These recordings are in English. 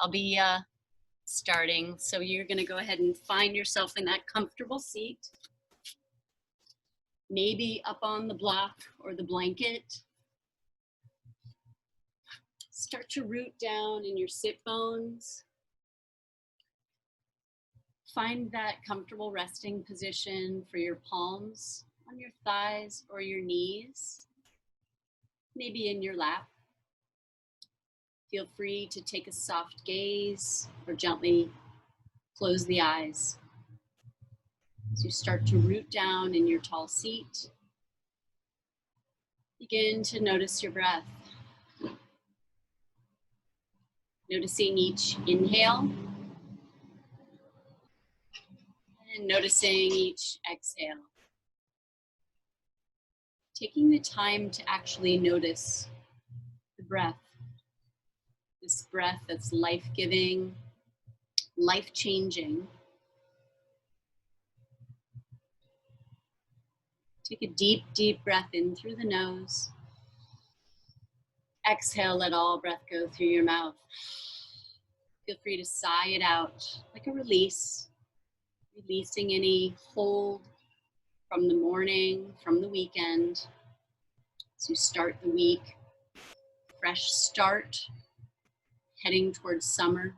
I'll be starting. So you're gonna go ahead and find yourself in that comfortable seat. Maybe up on the block or the blanket. Start to root down in your sit bones. Find that comfortable resting position for your palms on your thighs or your knees, maybe in your lap. Feel free to take a soft gaze or gently close the eyes. As you start to root down in your tall seat, begin to notice your breath. Noticing each inhale and noticing each exhale. Taking the time to actually notice the breath. This breath that's life-giving, life-changing. Take a deep, deep breath in through the nose. Exhale, let all breath go through your mouth. Feel free to sigh it out like a release, releasing any hold from the morning, from the weekend. As you start the week, fresh start, heading towards summer.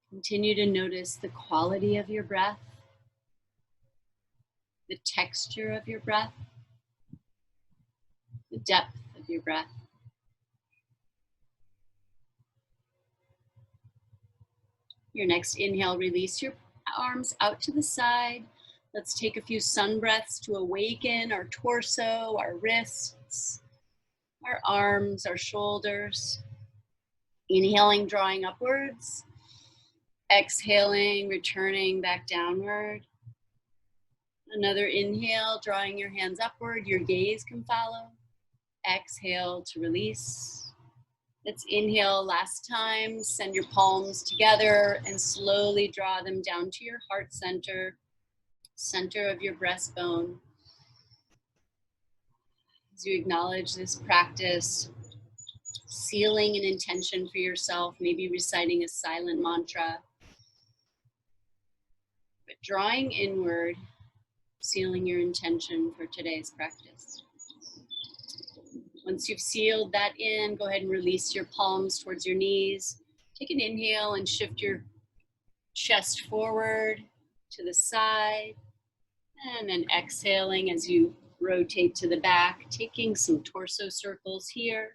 Continue to notice the quality of your breath, the texture of your breath, the depth of your breath. Your next inhale, release your arms out to the side. Let's take a few sun breaths to awaken our torso, our wrists, our arms, our shoulders. Inhaling, drawing upwards. Exhaling, returning back downward. Another inhale, drawing your hands upward. Your gaze can follow. Exhale to release. Let's inhale last time. Send your palms together and slowly draw them down to your heart center, center of your breastbone. As you acknowledge this practice, sealing an intention for yourself, maybe reciting a silent mantra, but drawing inward, sealing your intention for today's practice. Once you've sealed that in, go ahead and release your palms towards your knees. Take an inhale and shift your chest forward to the side. And then exhaling as you rotate to the back, taking some torso circles here.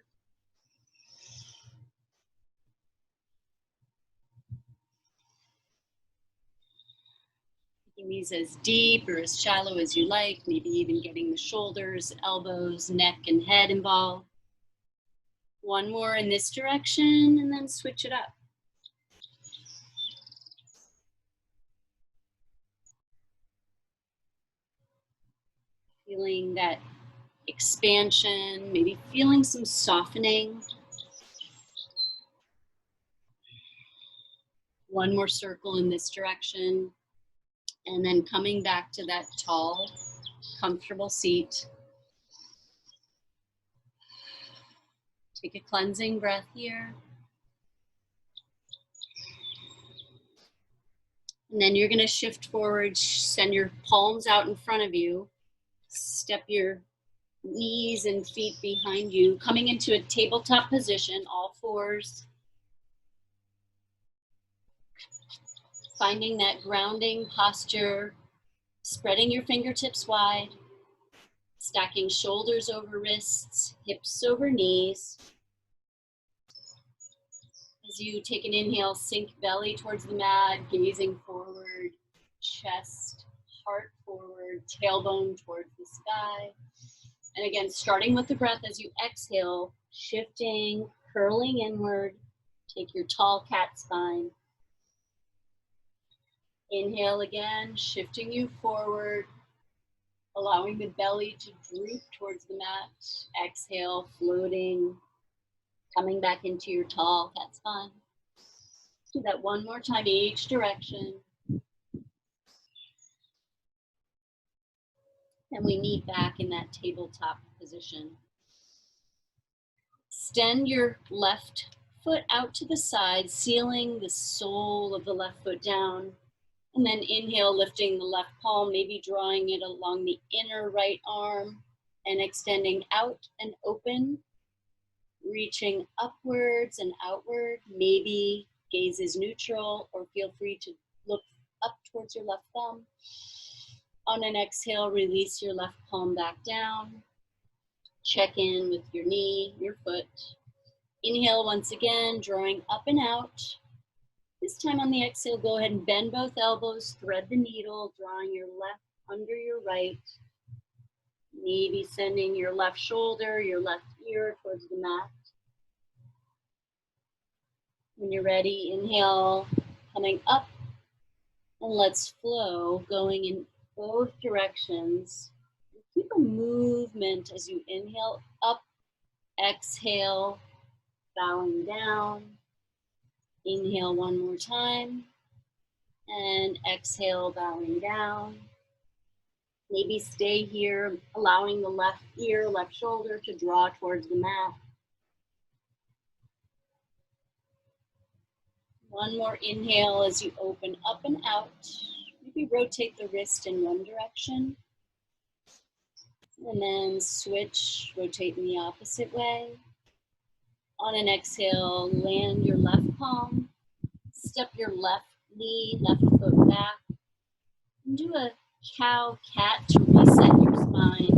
Taking these as deep or as shallow as you like, maybe even getting the shoulders, elbows, neck, and head involved. One more in this direction and then switch it up. Feeling that expansion, maybe feeling some softening. One more circle in this direction. And then coming back to that tall, comfortable seat. Take a cleansing breath here. And then you're gonna shift forward, send your palms out in front of you. Step your knees and feet behind you, coming into a tabletop position, all fours. Finding that grounding posture, spreading your fingertips wide, stacking shoulders over wrists, hips over knees. As you take an inhale, sink belly towards the mat, gazing forward, chest, heart forward, tailbone towards the sky. And again, starting with the breath as you exhale, shifting, curling inward, take your tall cat spine. Inhale again, shifting you forward, allowing the belly to droop towards the mat. Exhale, floating, coming back into your tall cat spine. Do that one more time, each direction. And we meet back in that tabletop position. Extend your left foot out to the side, sealing the sole of the left foot down. And then inhale, lifting the left palm, maybe drawing it along the inner right arm and extending out and open, reaching upwards and outward. Maybe gaze is neutral, or feel free to look up towards your left thumb. On an exhale, release your left palm back down. Check in with your knee, your foot. Inhale once again, drawing up and out. This time on the exhale, go ahead and bend both elbows, thread the needle, drawing your left under your right. Maybe sending your left shoulder, your left ear towards the mat. When you're ready, inhale, coming up, and let's flow, going in both directions. Keep a movement as you inhale up, exhale, bowing down. Inhale one more time, and exhale, bowing down. Maybe stay here, allowing the left ear, left shoulder to draw towards the mat. One more inhale as you open up and out. Maybe rotate the wrist in one direction. And then switch, rotate in the opposite way. On an exhale, land your left palm. Step your left knee, left foot back. And do a cow cat to reset your spine.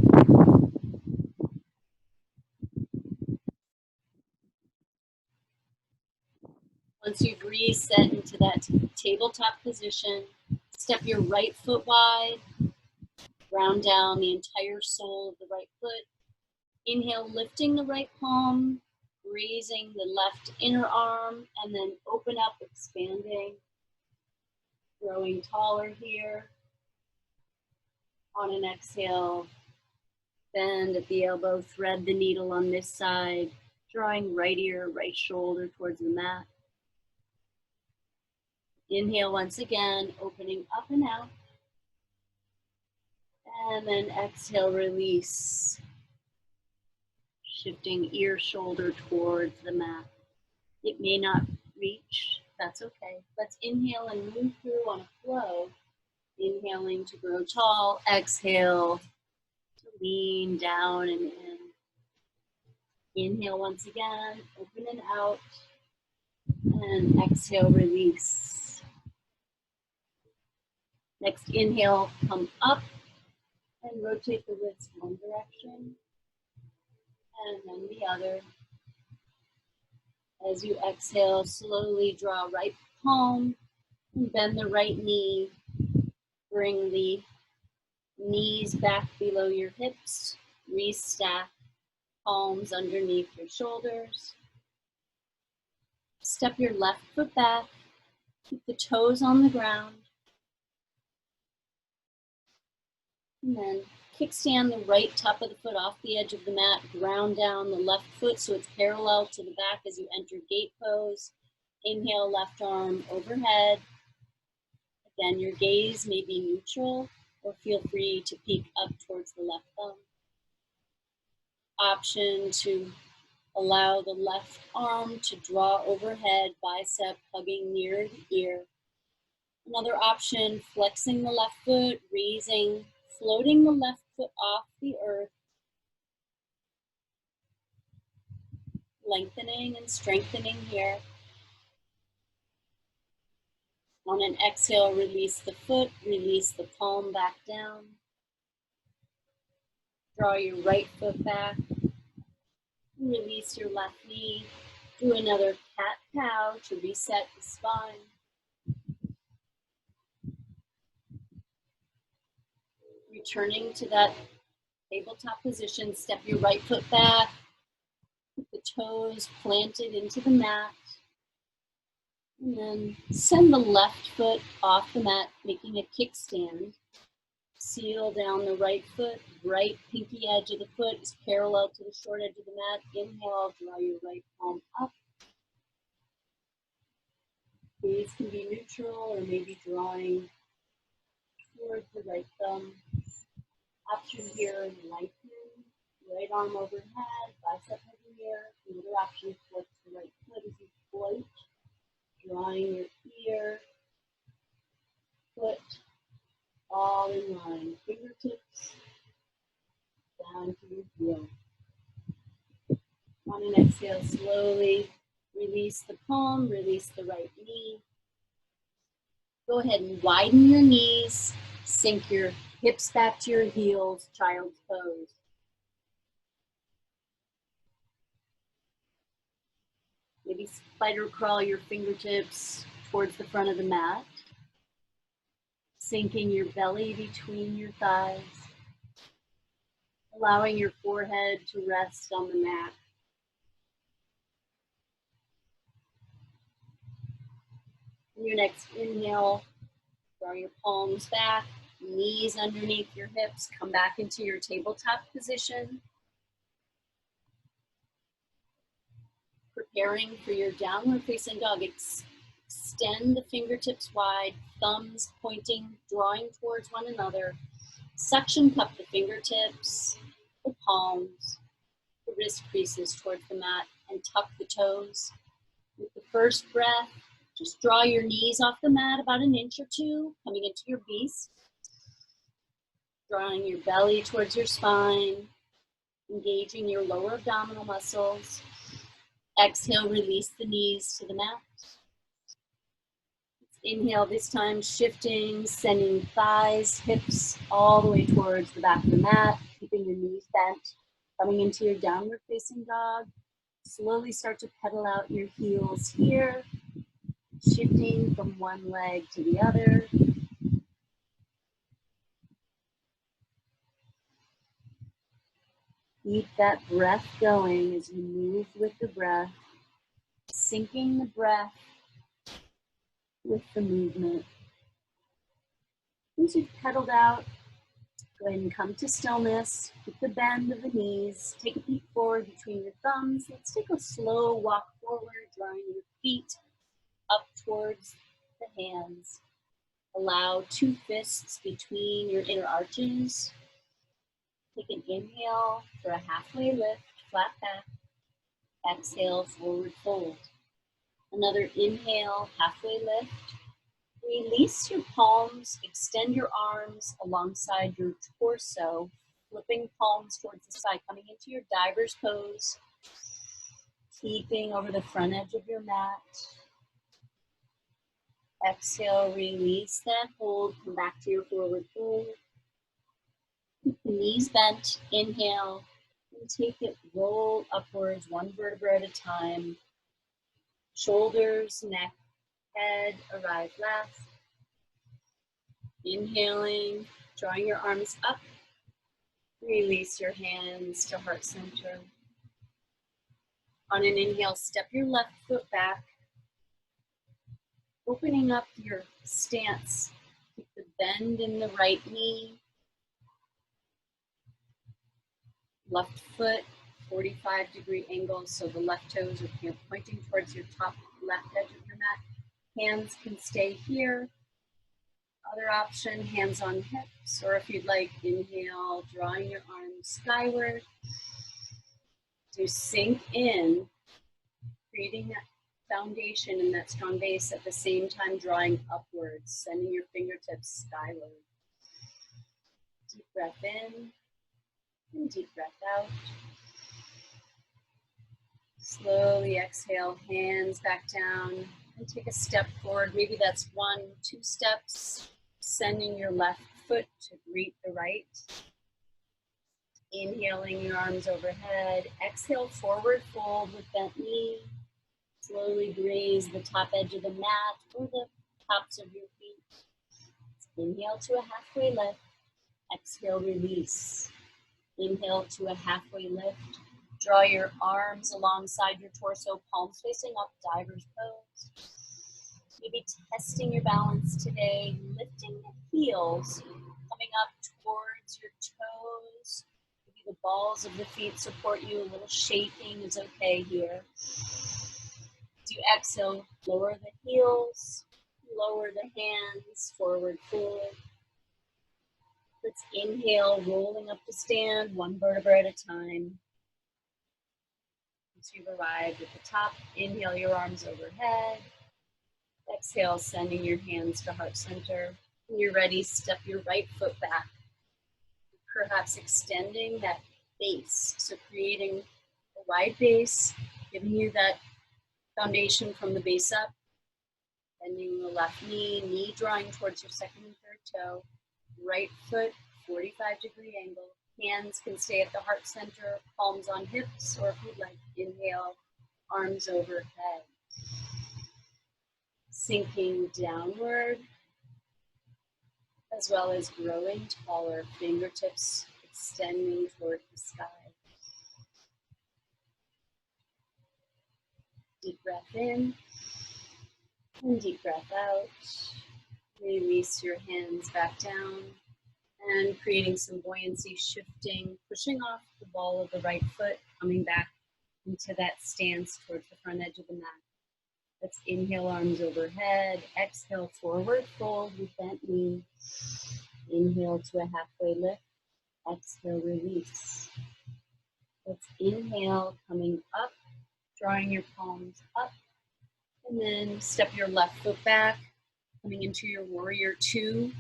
Once you've reset into that tabletop position, step your right foot wide, ground down the entire sole of the right foot. Inhale, lifting the right palm, raising the left inner arm, and then open up, expanding, growing taller here. On an exhale, bend at the elbow, thread the needle on this side, drawing right ear, right shoulder towards the mat. Inhale once again, opening up and out. And then exhale, release. Shifting ear, shoulder towards the mat. It may not reach, that's okay. Let's inhale and move through on a flow. Inhaling to grow tall, exhale to lean down and in. Inhale once again, open and out. And exhale, release. Next inhale, come up and rotate the wrist one direction and then the other. As you exhale, slowly draw right palm and bend the right knee. Bring the knees back below your hips. Restack palms underneath your shoulders. Step your left foot back. Keep the toes on the ground. And then kickstand the right top of the foot off the edge of the mat. Ground down the left foot so it's parallel to the back as you enter gate pose. Inhale, left arm overhead. Again, your gaze may be neutral or feel free to peek up towards the left thumb. Option to allow the left arm to draw overhead, bicep hugging near the ear. Another option, flexing the left foot, raising, floating the left foot off the earth, lengthening and strengthening here. On an exhale, release the foot, release the palm back down. Draw your right foot back. Release your left knee. Do another cat-cow to reset the spine. Returning to that tabletop position, step your right foot back. Keep the toes planted into the mat. And then send the left foot off the mat, making a kickstand. Seal down the right foot. Right pinky edge of the foot is parallel to the short edge of the mat. Inhale, draw your right palm up. Gaze can be neutral or maybe drawing towards the right thumb. Option here, lengthen. Right arm overhead, bicep hugging here. Another option, flex the right foot as you float, drawing your ear, foot, all in line. Fingertips down to your heel. On an exhale, slowly release the palm, release the right knee. Go ahead and widen your knees, sink your hips back to your heels, child's pose. Maybe spider crawl your fingertips towards the front of the mat, sinking your belly between your thighs, allowing your forehead to rest on the mat. On your next inhale, draw your palms back, knees underneath your hips, come back into your tabletop position. Preparing for your downward facing dog. Extend the fingertips wide, thumbs pointing, drawing towards one another. Suction cup the fingertips, the palms, the wrist creases towards the mat, and tuck the toes. With the first breath, just draw your knees off the mat about an inch or two, coming into your beast. Drawing your belly towards your spine, engaging your lower abdominal muscles. Exhale, release the knees to the mat. Inhale, this time shifting, sending thighs, hips all the way towards the back of the mat, keeping your knees bent. Coming into your downward facing dog. Slowly start to pedal out your heels here, shifting from one leg to the other. Keep that breath going as you move with the breath, syncing the breath with the movement. Once you've pedaled out, go ahead and come to stillness. Keep the bend of the knees. Take a peek forward between your thumbs. Let's take a slow walk forward, drawing your feet up towards the hands. Allow 2 fists between your inner arches. Take an inhale for a halfway lift, flat back. Exhale, forward fold. Another inhale, halfway lift. Release your palms, extend your arms alongside your torso, flipping palms towards the side, coming into your diver's pose, keeping over the front edge of your mat. Exhale, release that hold, come back to your forward fold. Keep the knees bent, inhale, and take it, roll upwards, one vertebra at a time. Shoulders, neck, head, arrive last. Inhaling, drawing your arms up. Release your hands to heart center. On an inhale, step your left foot back, opening up your stance. Keep the bend in the right knee. Left foot, 45-degree angle, so the left toes are pointing towards your top left edge of your mat. Hands can stay here. Other option, hands on hips, or if you'd like, inhale, drawing your arms skyward. To sink in, creating that foundation and that strong base at the same time drawing upwards, sending your fingertips skyward. Deep breath in and deep breath out. Slowly exhale, hands back down and take a step forward. Maybe that's 1, 2 steps, sending your left foot to greet the right. Inhaling your arms overhead. Exhale, forward fold with bent knee. Slowly graze the top edge of the mat or the tops of your feet. Inhale to a halfway lift. Exhale, release. Inhale to a halfway lift. Draw your arms alongside your torso, palms facing up, diver's pose. Maybe testing your balance today, lifting the heels, coming up towards your toes. Maybe the balls of the feet support you. A little shaking is okay here. As you exhale, lower the heels, lower the hands, forward fold. Let's inhale, rolling up to stand, one vertebra at a time. Once you've arrived at the top, inhale your arms overhead. Exhale, sending your hands to heart center. When you're ready, step your right foot back, perhaps extending that base. So creating a wide base, giving you that foundation from the base up. Bending the left knee, knee drawing towards your second and third toe. Right foot, 45-degree angle. Hands can stay at the heart center, palms on hips, or if you'd like, inhale, arms overhead. Sinking downward, as well as growing taller, fingertips extending toward the sky. Deep breath in and deep breath out. Release your hands back down and creating some buoyancy, shifting, pushing off the ball of the right foot, coming back into that stance towards the front edge of the mat. Let's inhale, arms overhead. Exhale, forward fold with bent knee. Inhale to a halfway lift. Exhale, release. Let's inhale, coming up, drawing your palms up. And then step your left foot back, coming into your warrior two.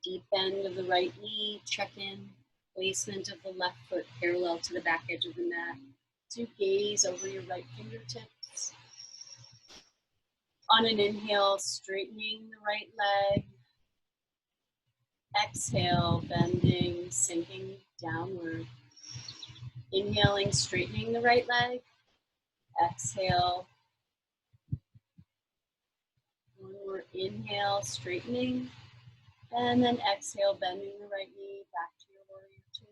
Deep bend of the right knee, check in. Placement of the left foot parallel to the back edge of the mat. So gaze over your right fingertips. On an inhale, straightening the right leg. Exhale, bending, sinking downward. Inhaling, straightening the right leg. Exhale. One more inhale, straightening. And then exhale, bending the right knee back to your warrior two.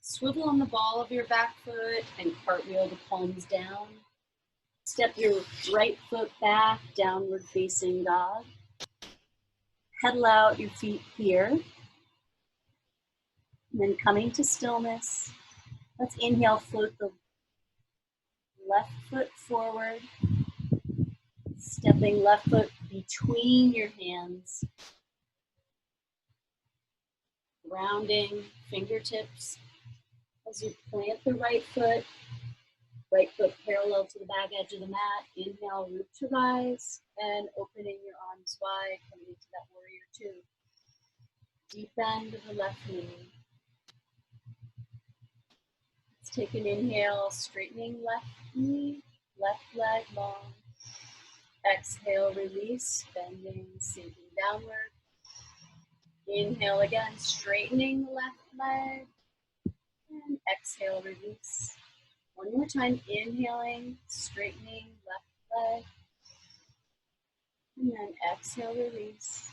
Swivel on the ball of your back foot and cartwheel the palms down. Step your right foot back, downward facing dog. Pedal out your feet here. And then coming to stillness, let's inhale, float the left foot forward. Stepping left foot between your hands. Grounding fingertips as you plant the right foot parallel to the back edge of the mat. Inhale, root to rise, and opening your arms wide, coming into that warrior two. Deep bend of the left knee. Let's take an inhale, straightening left knee, left leg long. Exhale, release, bending, sinking downward. Inhale again, straightening the left leg. And exhale, release. One more time, inhaling, straightening left leg. And then exhale, release.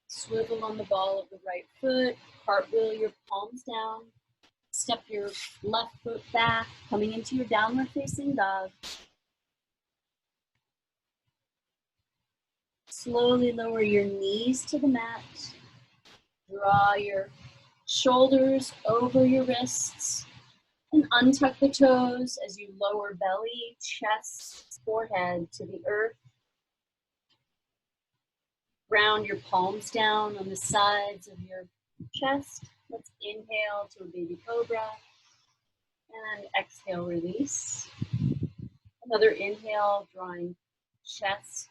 Swivel on the ball of the right foot, cartwheel your palms down. Step your left foot back, coming into your downward facing dog. Slowly lower your knees to the mat. Draw your shoulders over your wrists and untuck the toes as you lower belly, chest, forehead to the earth. Ground your palms down on the sides of your chest. Let's inhale to a baby cobra and exhale, release. Another inhale, drawing chest,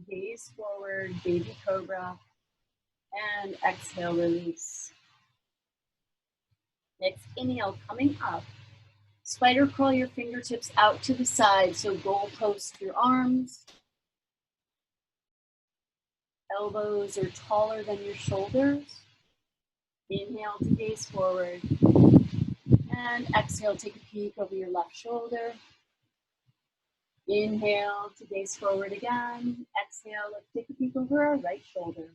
gaze forward, baby cobra, and exhale, release. Next inhale, coming up. Spider crawl your fingertips out to the side, so goal post your arms. Elbows are taller than your shoulders. Inhale to gaze forward. And exhale, take a peek over your left shoulder. Inhale to gaze forward again. Exhale, let's take a peek over our right shoulder.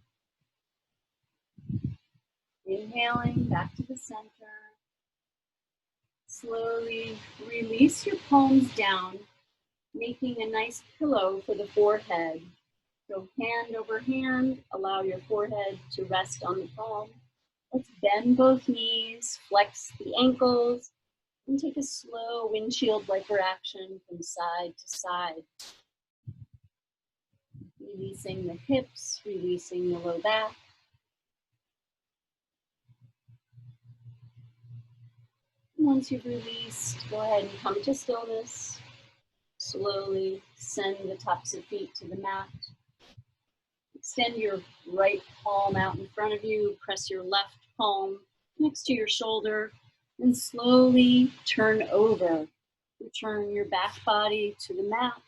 Inhaling back to the center. Slowly release your palms down, making a nice pillow for the forehead. So hand over hand, allow your forehead to rest on the palm. Let's bend both knees, flex the ankles, and take a slow windshield wiper action from side to side. Releasing the hips, releasing the low back. Once you've released, go ahead and come to stillness. Slowly send the tops of feet to the mat. Extend your right palm out in front of you. Press your left palm next to your shoulder. And slowly turn over. Return your back body to the mat.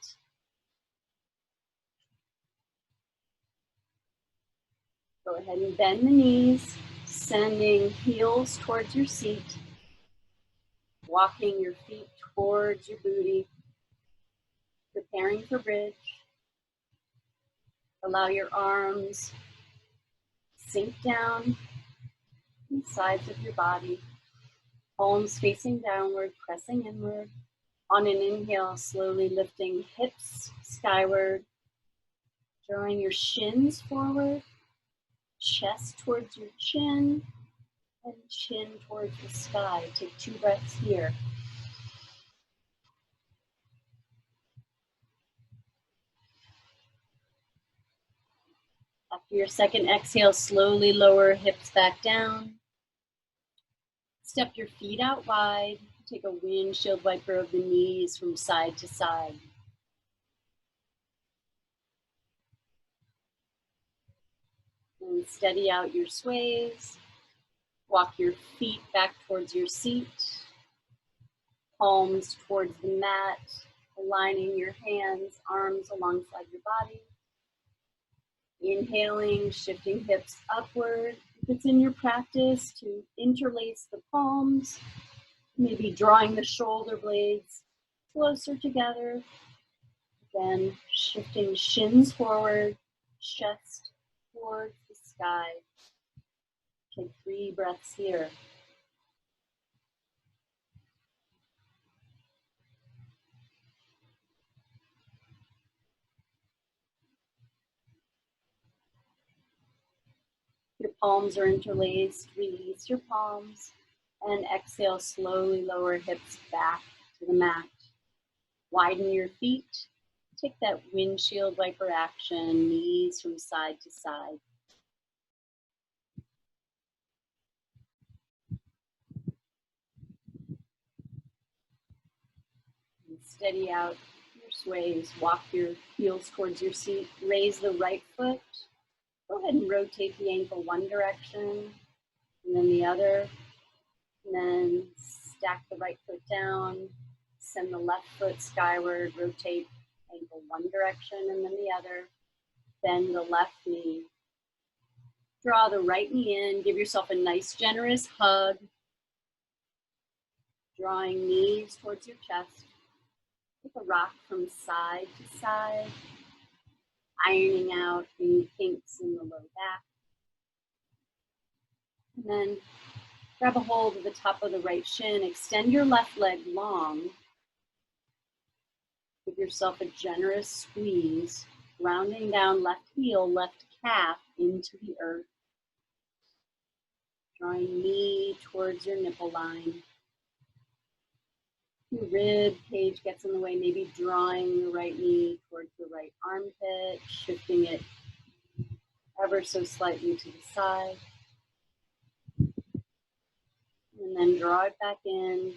Go ahead and bend the knees, sending heels towards your seat. Walking your feet towards your booty. Preparing for bridge. Allow your arms sink down the sides of your body. Palms facing downward, pressing inward. On an inhale, slowly lifting hips skyward. Drawing your shins forward. Chest towards your chin. And chin towards the sky. Take 2 breaths here. After your second exhale, slowly lower hips back down. Step your feet out wide. Take a windshield wiper of the knees from side to side. And steady out your sways. Walk your feet back towards your seat. Palms towards the mat. Aligning your hands, arms alongside your body. Inhaling, shifting hips upward. If it's in your practice to interlace the palms, maybe drawing the shoulder blades closer together. Then shifting shins forward, chest towards the sky. Take 3 breaths here. Your palms are interlaced. Release your palms and exhale, slowly lower hips back to the mat. Widen your feet. Take that windshield wiper action, knees from side to side. And steady out your sways. Walk your heels towards your seat. Raise the right foot. Go ahead and rotate the ankle one direction and then the other. And then stack the right foot down. Send the left foot skyward. Rotate ankle one direction and then the other. Bend the left knee. Draw the right knee in. Give yourself a nice, generous hug. Drawing knees towards your chest. Take a rock from side to side. Ironing out any kinks in the low back. And then grab a hold of the top of the right shin. Extend your left leg long. Give yourself a generous squeeze. Rounding down left heel, left calf into the earth. Drawing knee towards your nipple line. Your rib cage gets in the way, maybe drawing the right knee towards the right armpit, shifting it ever so slightly to the side. And then draw it back in.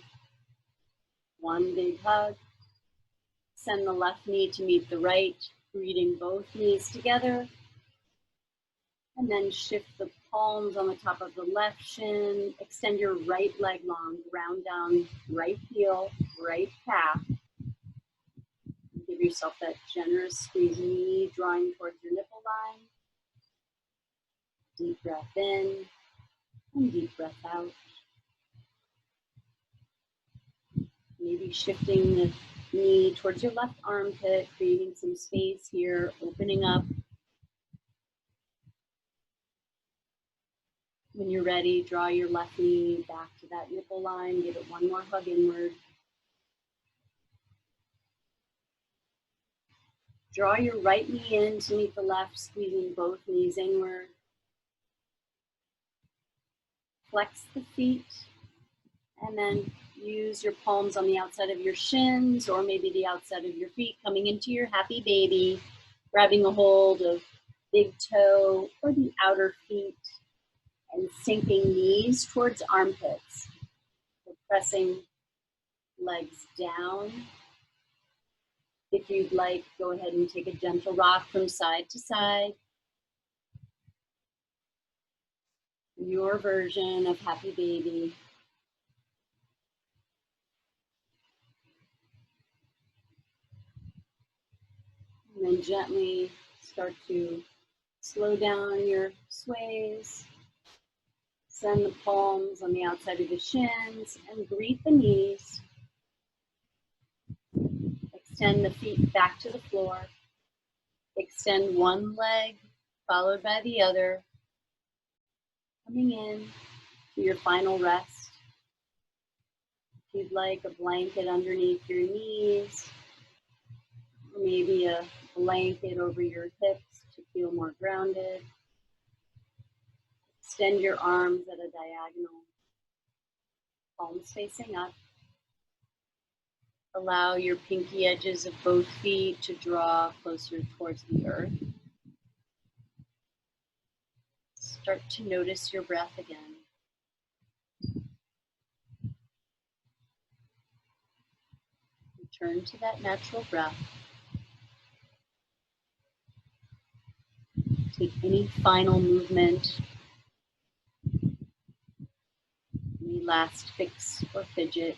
One big hug. Send the left knee to meet the right, greeting both knees together. And then shift the palms on the top of the left shin. Extend your right leg long. Round down right heel, right calf. Give yourself that generous squeeze, knee drawing towards your nipple line. Deep breath in and deep breath out. Maybe shifting the knee towards your left armpit, creating some space here, opening up. When you're ready, draw your left knee back to that nipple line. Give it one more hug inward. Draw your right knee in to meet the left, squeezing both knees inward. Flex the feet, and then use your palms on the outside of your shins, or maybe the outside of your feet, coming into your happy baby, grabbing a hold of big toe or the outer feet, and sinking knees towards armpits. So Pressing legs down. If you'd like, go ahead and take a gentle rock from side to side. Your version of happy baby. And then gently start to slow down your sways. Send the palms on the outside of the shins and greet the knees. Extend the feet back to the floor. Extend one leg followed by the other. Coming in to your final rest. If you'd like a blanket underneath your knees, or maybe a blanket over your hips to feel more grounded. Extend your arms at a diagonal, palms facing up. Allow your pinky edges of both feet to draw closer towards the earth. Start to notice your breath again. Return to that natural breath. Take any final movement, any last fix or fidget,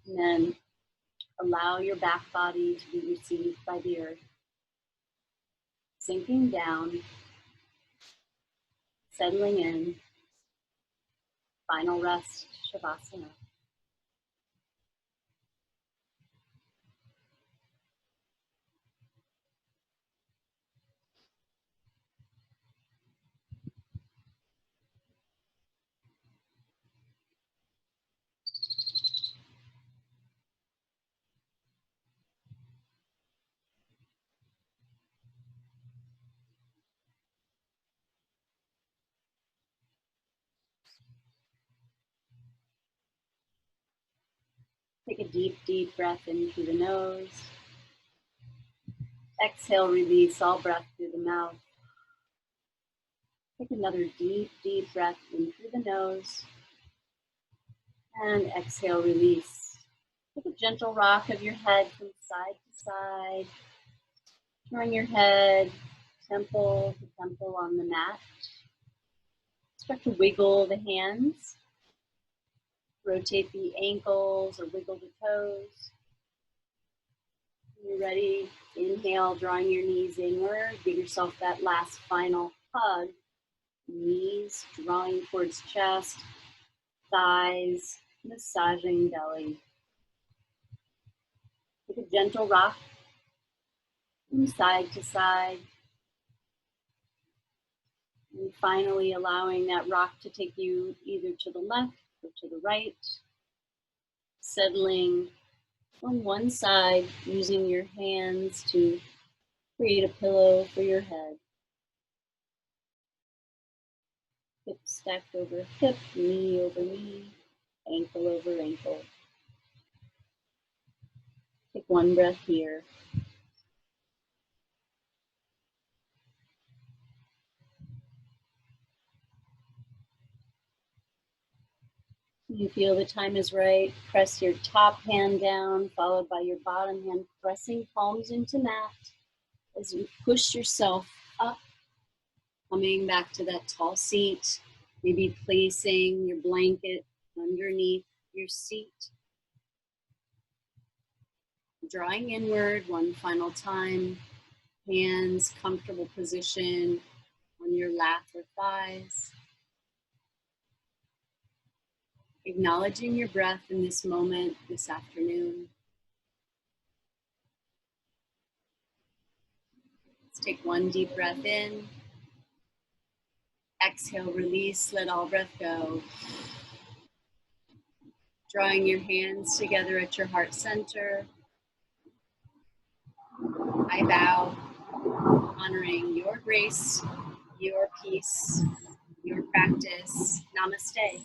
and then allow your back body to be received by the earth. Sinking down, settling in, final rest, Shavasana. Take a deep, deep breath in through the nose. Exhale, release all breath through the mouth. Take another deep, deep breath in through the nose. And exhale, release. Take a gentle rock of your head from side to side. Turn your head temple to temple on the mat. Start to wiggle the hands. Rotate the ankles or wiggle the toes. When you're ready, inhale, drawing your knees inward. Give yourself that last final hug. Knees drawing towards chest, thighs, massaging belly. Take a gentle rock from side to side. And finally allowing that rock to take you either to the left or to the right. Settling on one side, using your hands to create a pillow for your head. Hip stacked over hip, knee over knee, ankle over ankle. Take one breath here. You feel the time is right. Press your top hand down, followed by your bottom hand, pressing palms into mat as you push yourself up, coming back to that tall seat, maybe placing your blanket underneath your seat. Drawing inward one final time, hands comfortable position on your lap or thighs. Acknowledging your breath in this moment, this afternoon. Let's take one deep breath in. Exhale, release, let all breath go. Drawing your hands together at your heart center. I bow, honoring your grace, your peace, your practice. Namaste.